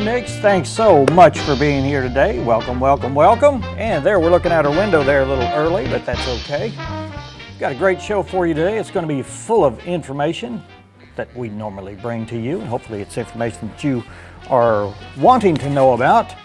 Nicks. Thanks so much for being here today. Welcome, welcome, welcome. And there, we're looking out our window there a little early, but that's okay. Got a great show for you today. It's going to be full of information that we normally bring to you. And hopefully it's information that you are wanting to know about. A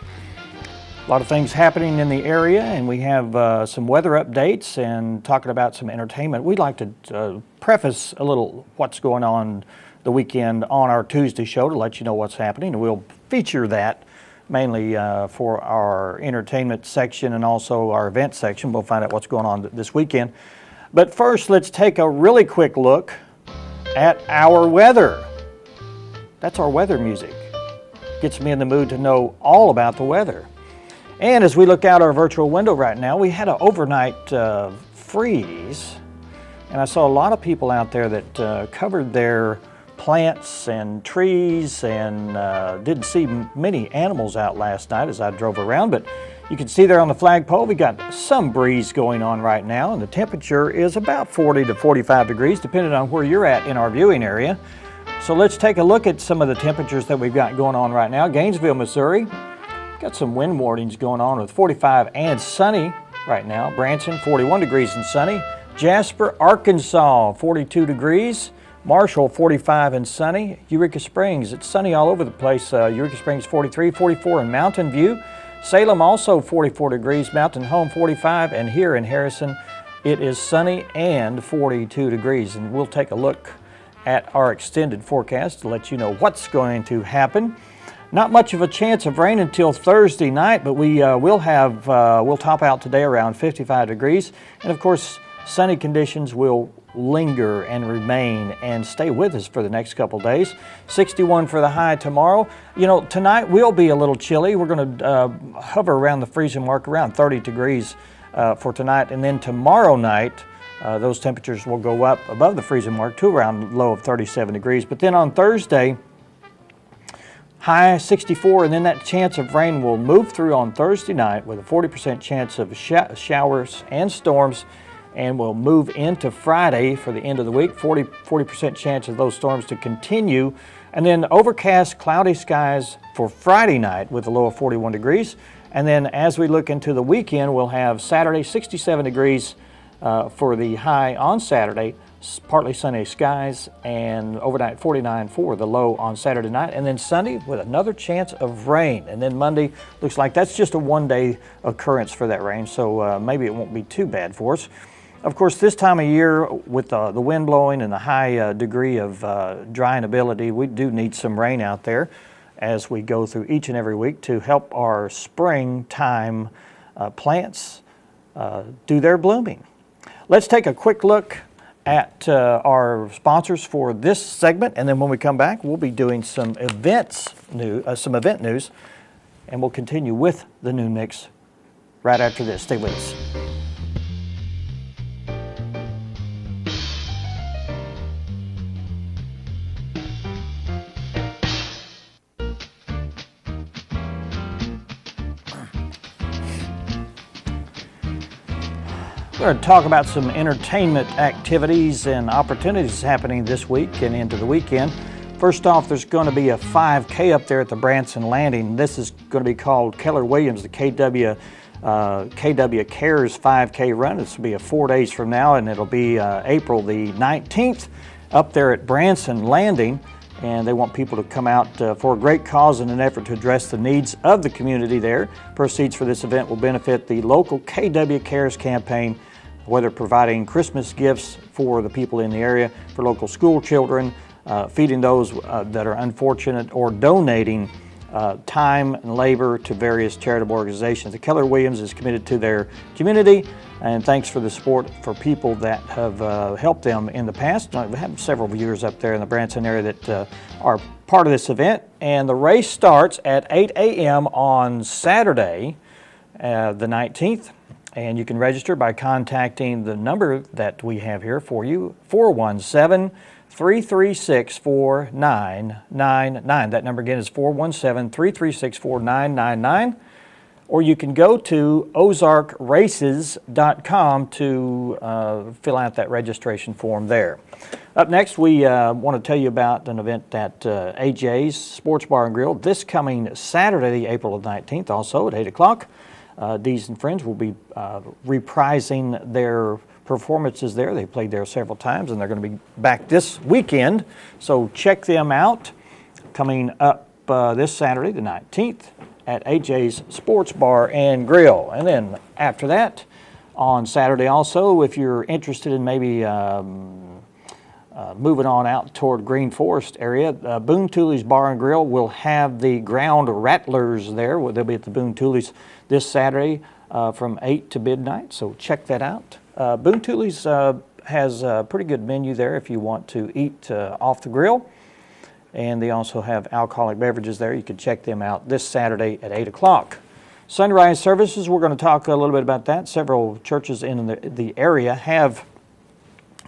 lot of things happening in the area, and we have some weather updates and talking about some entertainment. We'd like to preface a little what's going on the weekend on our Tuesday show to let you know what's happening. We'll feature that mainly for our entertainment section and also our event section. We'll find out what's going on this weekend. But first, let's take a really quick look at our weather. That's our weather music. Gets me in the mood to know all about the weather. And as we look out our virtual window right now, we had an overnight freeze. And I saw a lot of people out there that covered their plants and trees and didn't see many animals out last night as I drove around. But you can see there on the flagpole, we got some breeze going on right now. And the temperature is about 40 to 45 degrees, depending on where you're at in our viewing area. So let's take a look at some of the temperatures that we've got going on right now. Gainesville, Missouri. Got some wind warnings going on with 45 and sunny right now. Branson, 41 degrees and sunny. Jasper, Arkansas, 42 degrees. Marshall, 45 and sunny. Eureka Springs, it's sunny all over the place. Eureka Springs, 43, 44 in Mountain View. Salem, also 44 degrees. Mountain Home, 45. And here in Harrison, it is sunny and 42 degrees. And we'll take a look at our extended forecast to let you know what's going to happen. Not much of a chance of rain until Thursday night, but we'll top out today around 55 degrees. And of course, sunny conditions will linger and remain and stay with us for the next couple days. 61 for the high tomorrow. You know, tonight will be a little chilly. We're going to hover around the freezing mark, around 30 degrees for tonight. And then tomorrow night, those temperatures will go up above the freezing mark to around low of 37 degrees. But then on Thursday, high 64, and then that chance of rain will move through on Thursday night with a 40% chance of showers and storms, and will move into Friday for the end of the week. 40% chance of those storms to continue, and then overcast, cloudy skies for Friday night with a low of 41 degrees. And then as we look into the weekend, we'll have Saturday 67 degrees for the high on Saturday. Partly sunny skies, and overnight 49 for the low on Saturday night. And then Sunday with another chance of rain. And then Monday looks like that's just a one-day occurrence for that rain, so maybe it won't be too bad for us. Of course, this time of year with the wind blowing and the high degree of drying ability, we do need some rain out there as we go through each and every week to help our springtime plants do their blooming. Let's take a quick look at our sponsors for this segment, and then when we come back, we'll be doing some event news, and we'll continue with the New Nicks right after this. Stay with us. We're going to talk about some entertainment activities and opportunities happening this week and into the weekend. First off, there's going to be a 5K up there at the Branson Landing. This is going to be called Keller Williams, the KW Cares 5K run. This will be 4 days from now, and it'll be April the 19th up there at Branson Landing. And they want people to come out for a great cause in an effort to address the needs of the community there. Proceeds for this event will benefit the local KW Cares campaign, whether providing Christmas gifts for the people in the area, for local school children, feeding those that are unfortunate, or donating time and labor to various charitable organizations. The Keller Williams is committed to their community, and thanks for the support for people that have helped them in the past. We have several viewers up there in the Branson area that are part of this event, and the race starts at 8 a.m. on Saturday, the 19th, and you can register by contacting the number that we have here for you, 417-336-4999. That number again is 417-336-4999. or you can go to ozarkraces.com to fill out that registration form there. Up next, we want to tell you about an event at AJ's Sports Bar and Grill this coming Saturday, April 19th, also at 8 o'clock. Dees and Friends will be reprising their performances there. They played there several times, and they're going to be back this weekend. So check them out. Coming up this Saturday, the 19th, at AJ's Sports Bar and Grill. And then after that, on Saturday also, if you're interested in maybe moving on out toward Green Forest area, Boone Tooley's Bar and Grill will have the Ground Rattlers there. They'll be at the Boone Tooley's this Saturday from 8 to midnight, so check that out. Boone Tooley's has a pretty good menu there if you want to eat off the grill. And they also have alcoholic beverages there. You can check them out this Saturday at 8 o'clock. Sunrise services, we're going to talk a little bit about that. Several churches in the area have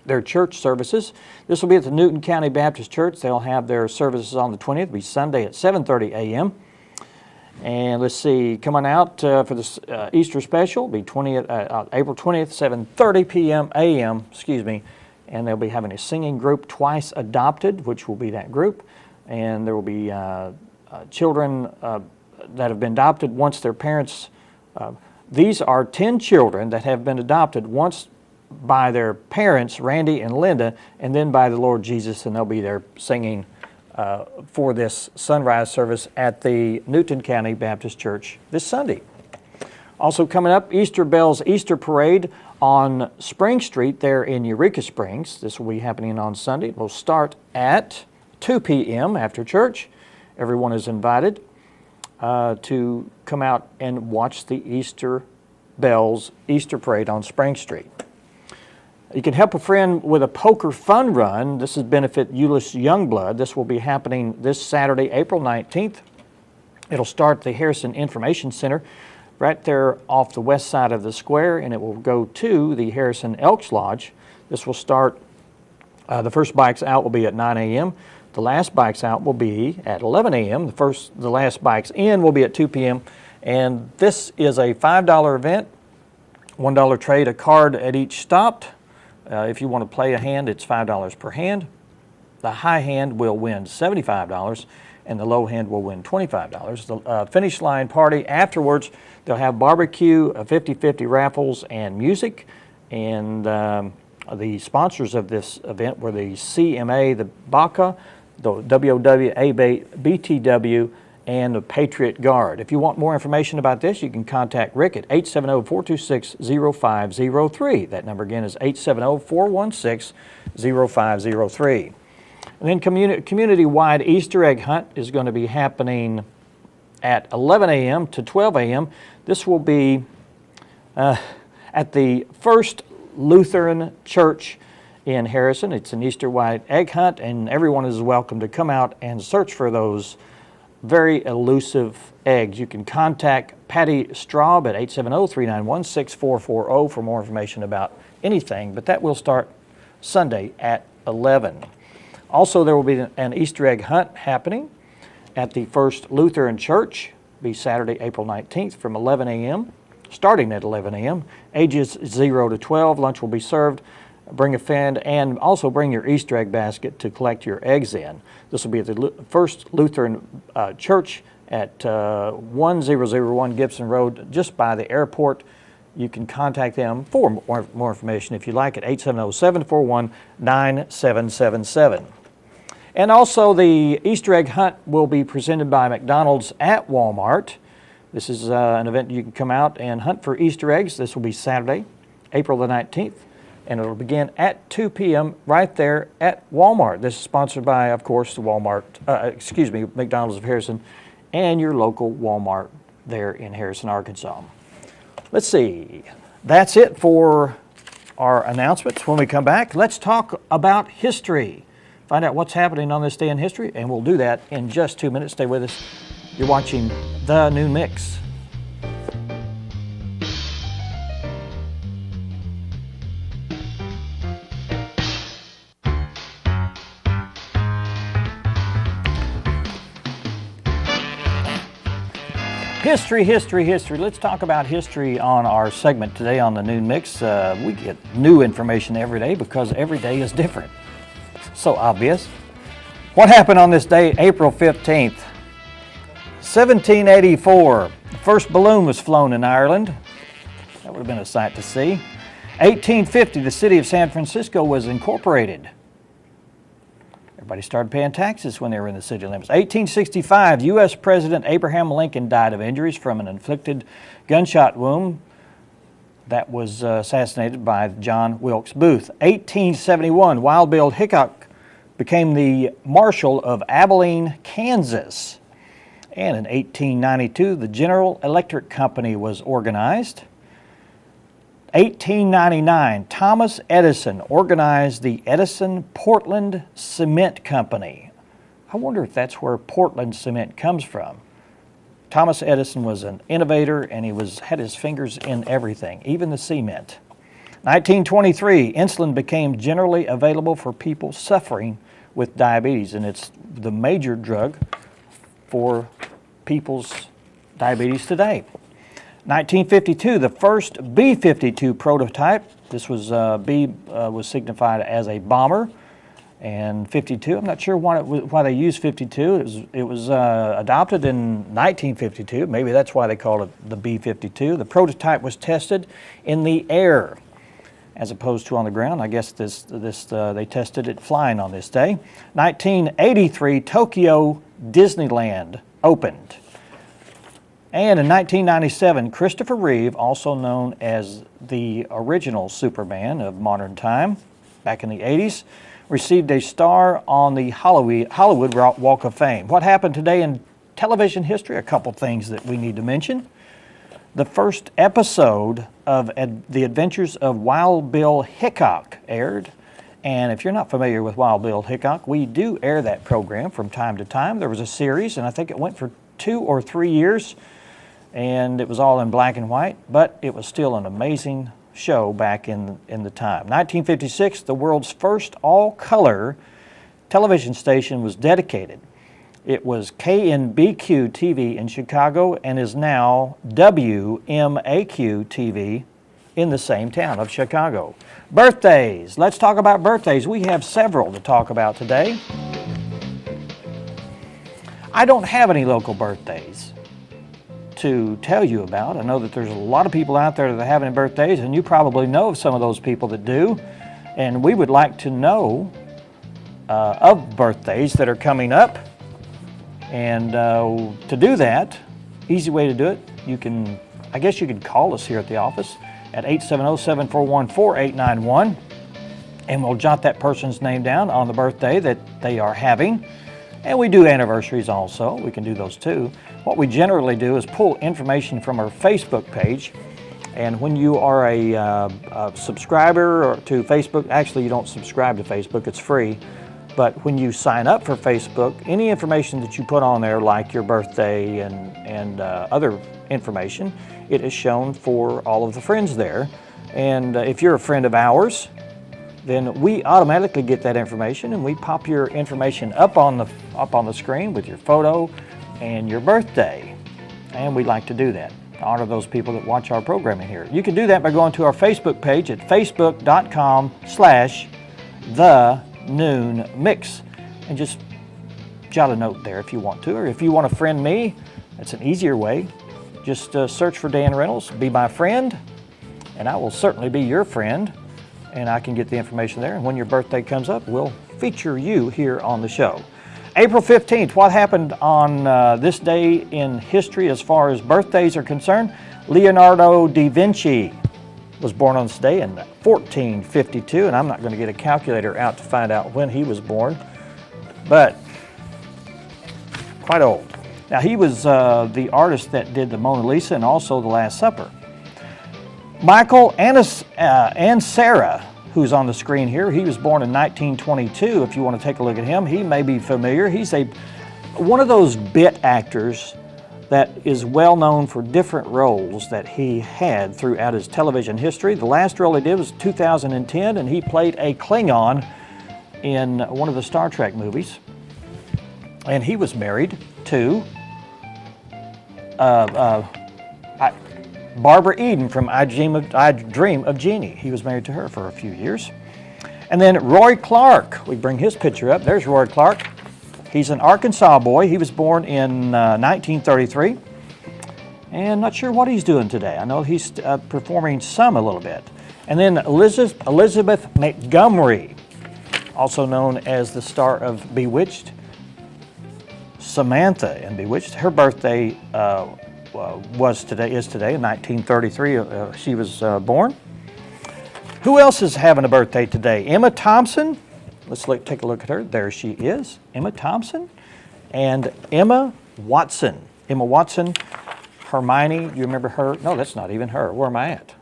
their church services. This will be at the Newton County Baptist Church. They'll have their services on the 20th. It'll be Sunday at 7:30 a.m. And let's see, coming out for the Easter special, it'll be April 20th, 7:30 p.m. a.m., and they'll be having a singing group, Twice Adopted, which will be that group. And there will be children that have been adopted once their parents, these are 10 children that have been adopted once by their parents, Randy and Linda, and then by the Lord Jesus, and they'll be there singing for this sunrise service at the Newton County Baptist Church this Sunday. Also coming up, Easter Bells Easter Parade on Spring Street there in Eureka Springs. This will be happening on Sunday. It will start at 2 p.m. after church. Everyone is invited to come out and watch the Easter Bells Easter Parade on Spring Street. You can help a friend with a poker fun run. This is benefit Euless Youngblood. This will be happening this Saturday, April 19th. It'll start at the Harrison Information Center right there off the west side of the square, and it will go to the Harrison Elks Lodge. This will start, the first bikes out will be at 9 a.m. The last bikes out will be at 11 a.m. The last bikes in will be at 2 p.m. And this is a $5 event, $1 trade, a card at each stop. If you want to play a hand, it's $5 per hand. The high hand will win $75, and the low hand will win $25. The finish line party afterwards, they'll have barbecue, 50-50 raffles, and music. And the sponsors of this event were the CMA, the BACA, the WOWA, BTW, and the Patriot Guard. If you want more information about this, you can contact Rick at 870-426-0503. That number again is 870-416-0503. And then community-wide Easter egg hunt is going to be happening at 11 a.m. to 12 a.m. This will be at the First Lutheran Church in Harrison. It's an Easter-wide egg hunt, and everyone is welcome to come out and search for those very elusive eggs. You can contact Patty Straub at 870-391-6440 for more information about anything, but that will start Sunday at 11. Also, there will be an Easter egg hunt happening at the First Lutheran Church. It'll be Saturday, April 19th from 11 a.m., starting at 11 a.m. Ages 0 to 12. Lunch will be served. Bring a friend, and also bring your Easter egg basket to collect your eggs in. This will be at the First Lutheran Church at 1001 Gibson Road, just by the airport. You can contact them for more information if you like at 870-741-9777. And also the Easter egg hunt will be presented by McDonald's at Walmart. This is an event you can come out and hunt for Easter eggs. This will be Saturday, April the 19th. And it'll begin at 2 p.m. right there at Walmart. This is sponsored by, of course, the McDonald's of Harrison and your local Walmart there in Harrison, Arkansas. Let's see. That's it for our announcements. When we come back, let's talk about history. Find out what's happening on this day in history, and we'll do that in just 2 minutes. Stay with us. You're watching The Noon Mix. History. Let's talk about history on our segment today on the Noon Mix. We get new information every day because every day is different. So obvious. What happened on this day, April 15th? 1784, the first balloon was flown in Ireland. That would have been a sight to see. 1850, the city of San Francisco was incorporated. Everybody started paying taxes when they were in the city limits. 1865, U.S. President Abraham Lincoln died of injuries from an inflicted gunshot wound that was assassinated by John Wilkes Booth. 1871, Wild Bill Hickok became the Marshal of Abilene, Kansas. And in 1892, the General Electric Company was organized. 1899, Thomas Edison organized the Edison Portland Cement Company. I wonder if that's where Portland cement comes from. Thomas Edison was an innovator, and he had his fingers in everything, even the cement. 1923, insulin became generally available for people suffering with diabetes, and it's the major drug for people's diabetes today. 1952, the first B-52 prototype. This was was signified as a bomber, and 52. I'm not sure why they used 52. It was adopted in 1952. Maybe that's why they called it the B-52. The prototype was tested in the air as opposed to on the ground. I guess they tested it flying on this day. 1983, Tokyo Disneyland opened. And in 1997, Christopher Reeve, also known as the original Superman of modern time, back in the 80s, received a star on the Hollywood Walk of Fame. What happened today in television history? A couple things that we need to mention. The first episode of The Adventures of Wild Bill Hickok aired. And if you're not familiar with Wild Bill Hickok, we do air that program from time to time. There was a series, and I think it went for 2 or 3 years. And it was all in black and white, but it was still an amazing show back in the time. 1956, the world's first all-color television station was dedicated. It was KNBQ TV in Chicago and is now WMAQ TV in the same town of Chicago. Birthdays. Let's talk about birthdays. We have several to talk about today. I don't have any local birthdays to tell you about. I know that there's a lot of people out there that are having birthdays, and you probably know of some of those people that do. And we would like to know of birthdays that are coming up. And to do that, easy way to do it, I guess you could call us here at the office at 870-741-4891, and we'll jot that person's name down on the birthday that they are having. And we do anniversaries also. We can do those too. What we generally do is pull information from our Facebook page. And when you are a subscriber to Facebook, actually you don't subscribe to Facebook, it's free. But when you sign up for Facebook, any information that you put on there, like your birthday and other information, it is shown for all of the friends there. And if you're a friend of ours, then we automatically get that information, and we pop your information up on the screen with your photo and your birthday. And we like to do that to honor those people that watch our programming here. You can do that by going to our Facebook page at facebook.com/TheNoonMix, and just jot a note there if you want to, or if you want to friend me, that's an easier way. Just search for Dan Reynolds, be my friend, and I will certainly be your friend. And I can get the information there. And when your birthday comes up, we'll feature you here on the show. April 15th, what happened on this day in history as far as birthdays are concerned? Leonardo da Vinci was born on this day in 1452, and I'm not going to get a calculator out to find out when he was born, but quite old. Now, he was the artist that did the Mona Lisa and also the Last Supper. Michael Ansara, who's on the screen here, he was born in 1922. If you want to take a look at him, he may be familiar. He's one of those bit actors that is well known for different roles that he had throughout his television history. The last role he did was 2010, and he played a Klingon in one of the Star Trek movies. And he was married to Barbara Eden from I Dream of Jeannie. He was married to her for a few years. And then Roy Clark. We bring his picture up. There's Roy Clark. He's an Arkansas boy. He was born in 1933. And not sure what he's doing today. I know he's performing a little bit. And then Elizabeth Montgomery, also known as the star of Bewitched, Samantha in Bewitched. Her birthday is today in 1933. She was born. Who else is having a birthday today? Emma Thompson. Let's take a look at her. There she is, Emma Thompson. And Emma Watson. Emma Watson, Hermione, you remember her? No, that's not even her. Where am I at?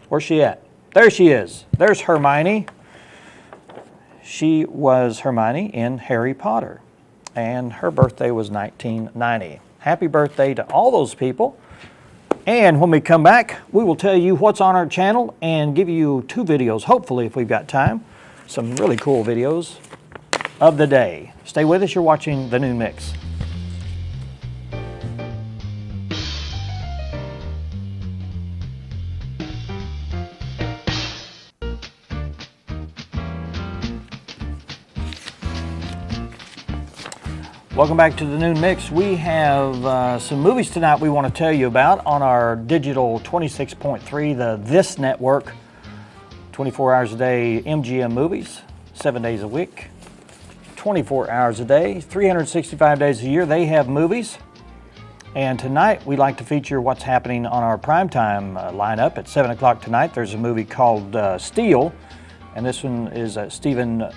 Where's she at? There she is. There's Hermione. She was Hermione in Harry Potter. And her birthday was 1990. Happy birthday to all those people. And when we come back, we will tell you what's on our channel and give you 2 videos, hopefully if we've got time, some really cool videos of the day. Stay with us, you're watching The Noon Mix. Welcome back to the Noon Mix. We have some movies tonight we want to tell you about on our digital 26.3, the This Network. 24 hours a day, MGM movies, 7 days a week, 24 hours a day, 365 days a year. They have movies. And tonight we like to feature what's happening on our primetime lineup. At 7 o'clock tonight, there's a movie called Steel. And this one is Stephen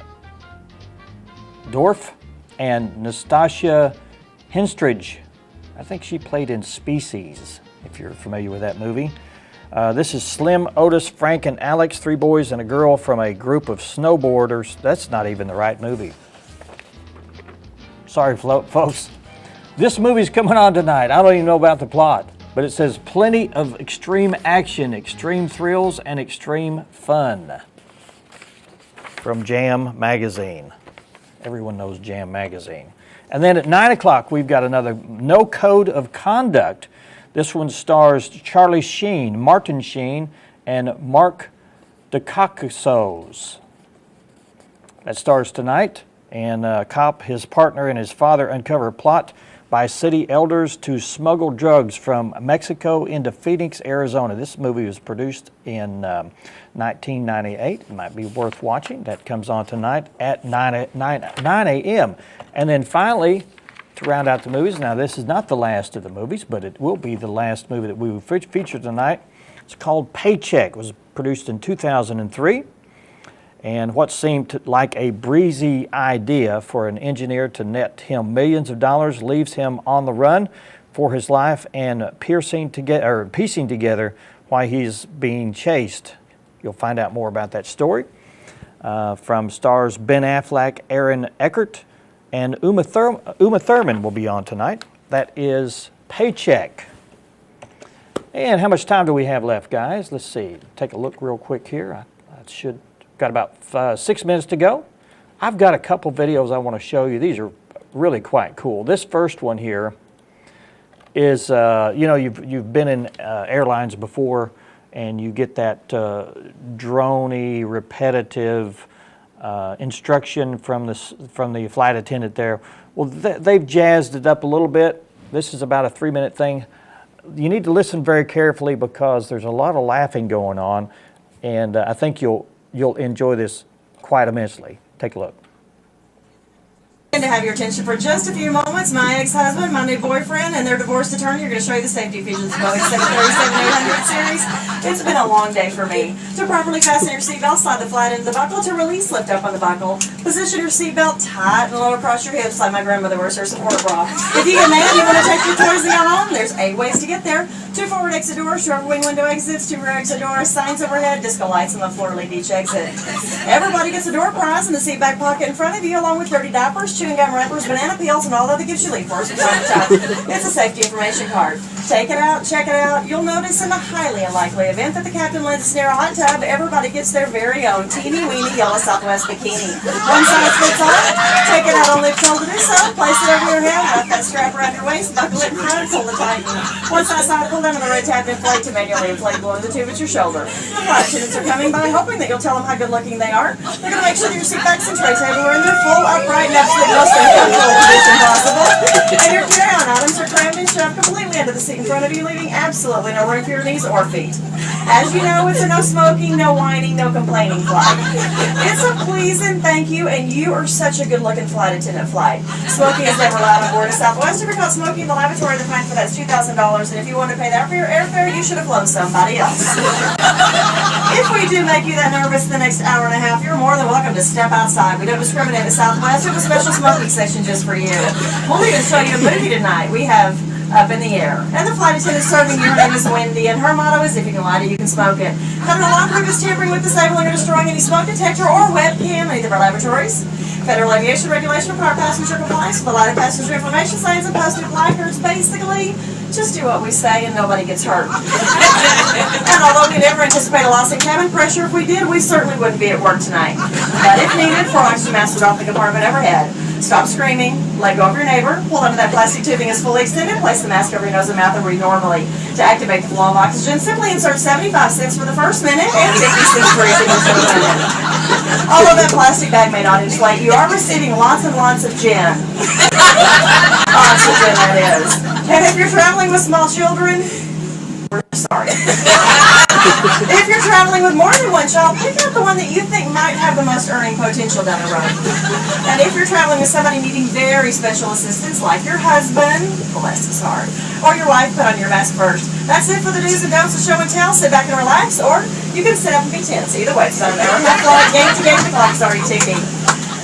Dorff and Nastasia Henstridge. I think she played in Species, if you're familiar with that movie. This is Slim, Otis, Frank, and Alex, 3 boys and a girl from a group of snowboarders. That's not even the right movie. Sorry, folks. This movie's coming on tonight. I don't even know about the plot, but it says plenty of extreme action, extreme thrills, and extreme fun. From Jam Magazine. Everyone knows Jam Magazine. And then at 9 o'clock, we've got another No Code of Conduct. This one stars Charlie Sheen, Martin Sheen, and Mark Dacascos. That stars tonight. And a cop, his partner, and his father uncover a plot by city elders to smuggle drugs from Mexico into Phoenix, Arizona. This movie was produced in 1998. It might be worth watching. That comes on tonight at 9 a.m. And then finally, to round out the movies, now this is not the last of the movies, but it will be the last movie that we will feature tonight. It's called Paycheck. It was produced in 2003. And what seemed like a breezy idea for an engineer to net him millions of dollars leaves him on the run for his life and piecing together why he's being chased. You'll find out more about that story from stars Ben Affleck, Aaron Eckhart, and Uma Thurman will be on tonight. That is Paycheck. And how much time do we have left, guys? Let's see. Take a look real quick here. Got about 6 minutes to go. I've got a couple videos I want to show you. These are really quite cool. This first one here is, you've been in airlines before, and you get that drony, repetitive instruction from the flight attendant there. Well, they've jazzed it up a little bit. This is about a 3-minute thing. You need to listen very carefully because there's a lot of laughing going on, and I think you'll enjoy this quite immensely. Take a look. To have your attention for just a few moments, my ex-husband, my new boyfriend, and their divorce attorney are going to show you the safety features of Boeing 737-800 series. It's been a long day for me. To properly fasten your seatbelt, slide the flat end of the buckle. To release, lift up on the buckle. Position your seatbelt tight and low across your hips like my grandmother wears her support bra. If you get mad and you want to take your toys and go home, there's 8 ways to get there. 2 forward exit doors, 2 upper wing window exits, 2 rear exit doors, signs overhead, disco lights on the floor lead each exit. Everybody gets a door prize in the seat back pocket in front of you, along with dirty diapers, chewing chewing gum wrappers, banana peels, and all other gifts you leave for us from time to time. It's a safety information card. Take it out, check it out. You'll notice in the highly unlikely event that the captain lends us near a hot tub, everybody gets their very own teeny-weeny yellow Southwest bikini. One size fits all. Take it out only if told to do so. Place it over your head, wrap that strap around your waist, buckle it in front, pull the tighten. Once outside, pull down on the red tab and inflate to manually inflate below the tube at your shoulder. The flight attendants are coming by, hoping that you'll tell them how good looking they are. They're going to make sure that your seat backs and tray table are in their full, upright, and absolute most uncomfortable position possible. And your carry-on items are crammed and shoved completely into the seat in front of you, leaving absolutely no room for your knees or feet. As you know, it's a no smoking, no whining, no complaining flight. It's a please and thank you, and you are such a good-looking flight attendant flight. Smoking is never allowed on board of Southwest. If you're caught smoking in the lavatory, the fine for that is $2,000, and if you want to pay that for your airfare, you should have flown somebody else. If we do make you that nervous the next hour and a half, you're more than welcome to step outside. We don't discriminate at Southwest. We have a special smoking section just for you. We'll even show you a movie tonight. We have Up in the Air. And the flight attendant serving you, her name is Wendy, and her motto is, if you can light it, you can smoke it. Federal law prohibits tampering with, disabling, or destroying any smoke detector or webcam in either of our laboratories. Federal aviation regulation require passenger compliance with the lighted passenger information signs and posted placards. Basically, just do what we say and nobody gets hurt. And although we never anticipate a loss in cabin pressure, if we did, we certainly wouldn't be at work tonight. But if needed, for oxygen mask would off the compartment overhead. Stop screaming, let go of your neighbor, pull under that plastic tubing is fully extended, place the mask over your nose and mouth and breathe normally. To activate the flow of oxygen, simply insert 75 cents for the first minute and 50 cents for each additional minute. Although that plastic bag may not inflate, you are receiving lots and lots of gin. Oxygen, that is. And if you're traveling with small children, we're sorry. If you're traveling with more than one child, pick out the one that you think might have the most earning potential down the road. And if you're traveling with somebody needing very special assistance, like your husband, bless his heart, or your wife, put on your mask first. That's it for the do's and don'ts of show and tell. Sit back and relax, or you can sit up and be tense. Either way, it's not an hour and a half flight. Game to game, the clock's already ticking.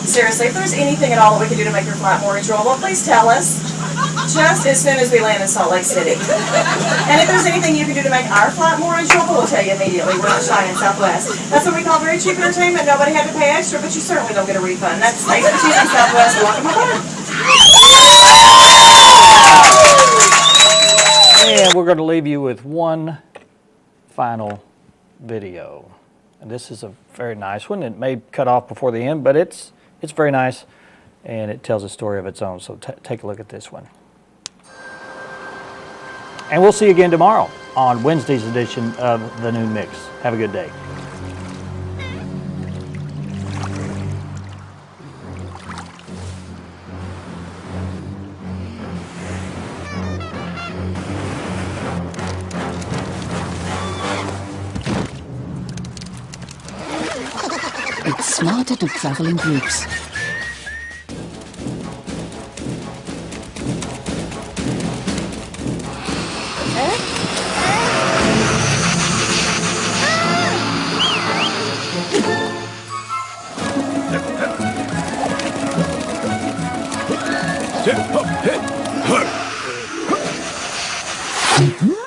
Seriously, if there's anything at all that we can do to make your flight more enjoyable, please tell us. Just as soon as we land in Salt Lake City. And if there's anything you can do to make our flight more enjoyable, we'll tell you immediately. We're not shy in Southwest. That's what we call very cheap entertainment. Nobody had to pay extra, but you certainly don't get a refund. That's thanks for choosing Southwest. Welcome aboard. And we're going to leave you with one final video. And this is a very nice one. It may cut off before the end, but it's very nice, and it tells a story of its own. So take a look at this one. And we'll see you again tomorrow on Wednesday's edition of The Noon Mix. Have a good day. It's smarter to travel in groups. Hit, hit, hit.